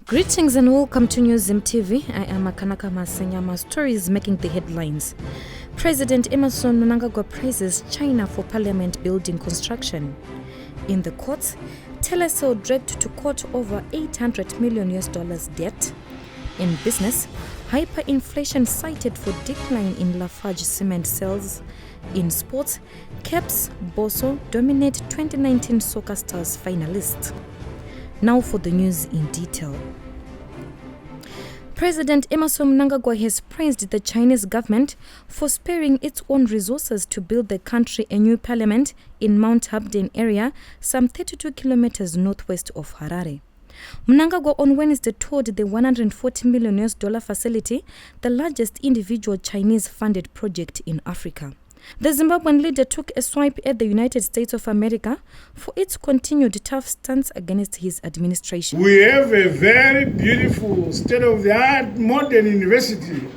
Greetings and welcome to Newzim TV. I am Akanaka Masenyama. Stories making the headlines. President Emmerson Mnangagwa praises China for parliament building construction. In the courts, Telecel dragged to court over $800 million debt. In business, hyperinflation cited for decline in Lafarge cement sales. In sports, Caps Boso dominate 2019 Soccer Stars finalists. Now for the news in detail. President Emmerson Mnangagwa has praised the Chinese government for sparing its own resources to build the country a new parliament in Mount Habden area, some 32 kilometers northwest of Harare. Mnangagwa on Wednesday toured the $140 million facility, the largest individual Chinese-funded project in Africa. The Zimbabwean leader took a swipe at the United States of America for its continued tough stance against his administration. We have a very beautiful state-of-the-art modern university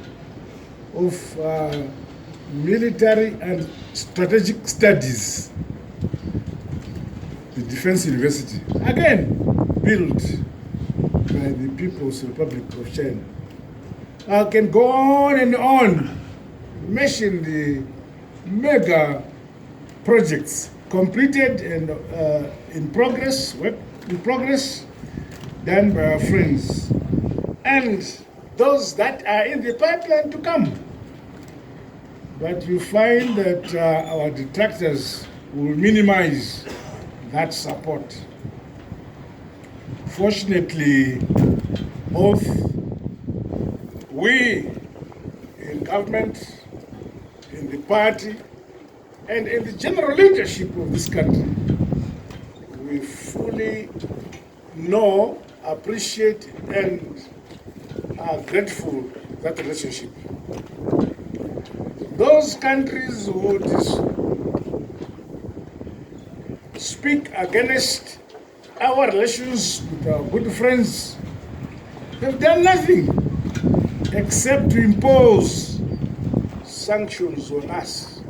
of military and strategic studies, the Defense University, again built by the People's Republic of China. I can go on and on, mention the mega projects completed and in progress, work in progress, done by our friends, and those that are in the pipeline to come. But you find that our detractors will minimize that support. Fortunately, both we in government, in the party, and in the general leadership of this country, we fully know, appreciate, and are grateful for that relationship. Those countries who would speak against our relations with our good friends have done nothing except to impose sanctions on us.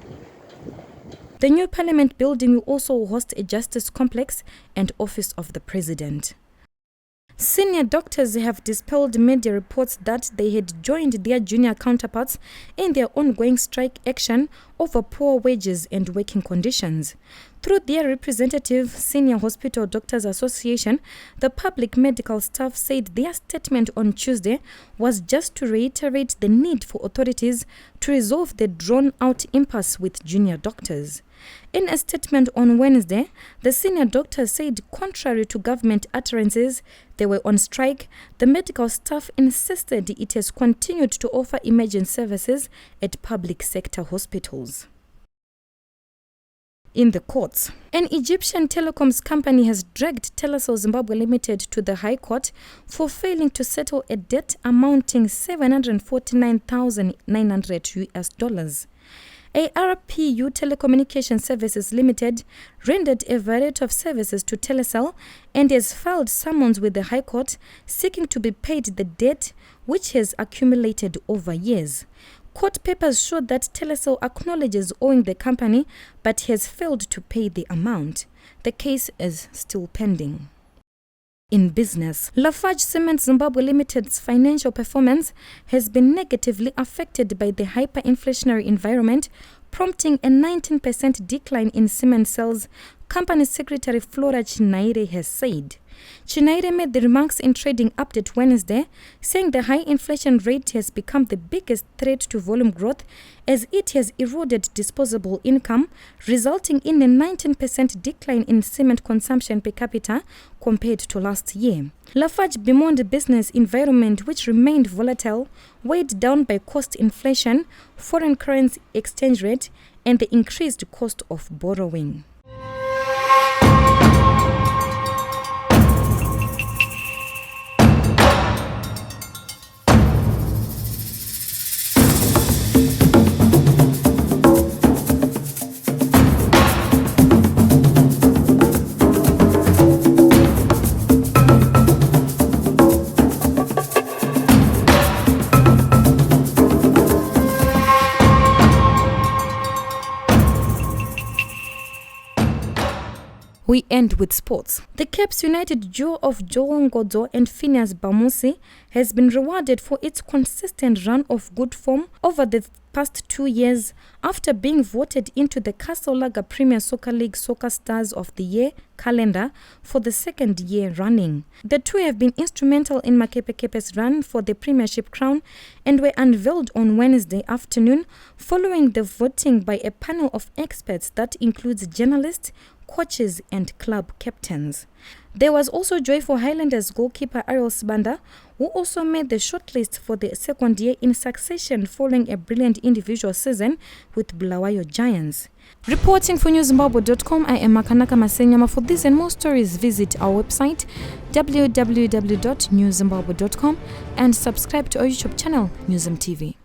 The new parliament building will also host a justice complex and office of the president. Senior doctors have dispelled media reports that they had joined their junior counterparts in their ongoing strike action over poor wages and working conditions. Through their representative, Senior Hospital Doctors Association, the public medical staff said their statement on Tuesday was just to reiterate the need for authorities to resolve the drawn-out impasse with junior doctors. In a statement on Wednesday, the senior doctors said contrary to government utterances, they were on strike. The medical staff insisted it has continued to offer emergency services at public sector hospitals. In the courts, an Egyptian telecoms company has dragged Telecel Zimbabwe Limited to the High Court for failing to settle a debt amounting $749,900. ARPU Telecommunication Services Limited rendered a variety of services to Telecel and has filed summons with the High Court seeking to be paid the debt which has accumulated over years. Court papers show that Telecel acknowledges owing the company but has failed to pay the amount. The case is still pending. In business, Lafarge Cement Zimbabwe Limited's financial performance has been negatively affected by the hyperinflationary environment, prompting a 19% decline in cement sales, Company Secretary Flora Chinaire has said. Chinaire made the remarks in Trading Update Wednesday, saying the high inflation rate has become the biggest threat to volume growth as it has eroded disposable income, resulting in a 19% decline in cement consumption per capita compared to last year. Lafarge bemoaned the business environment, which remained volatile, weighed down by cost inflation, foreign currency exchange rate, and the increased cost of borrowing. We end with sports. The Caps United duo of Joel Ngodzo and Phineas Bamusi has been rewarded for its consistent run of good form over the past 2 years after being voted into the Casolaga Premier Soccer League Soccer Stars of the Year calendar for the second year running. The two have been instrumental in Makepekepe's run for the Premiership crown and were unveiled on Wednesday afternoon following the voting by a panel of experts that includes journalists, coaches and club captains. There was also joy for Highlanders goalkeeper Ariel Sibanda, who also made the shortlist for the second year in succession following a brilliant individual season with Bulawayo Giants. Reporting for newzimbabwe.com, I am Makanaka Masenyama. For this and more stories, visit our website www.newzimbabwe.com and subscribe to our YouTube channel, NewzimTV.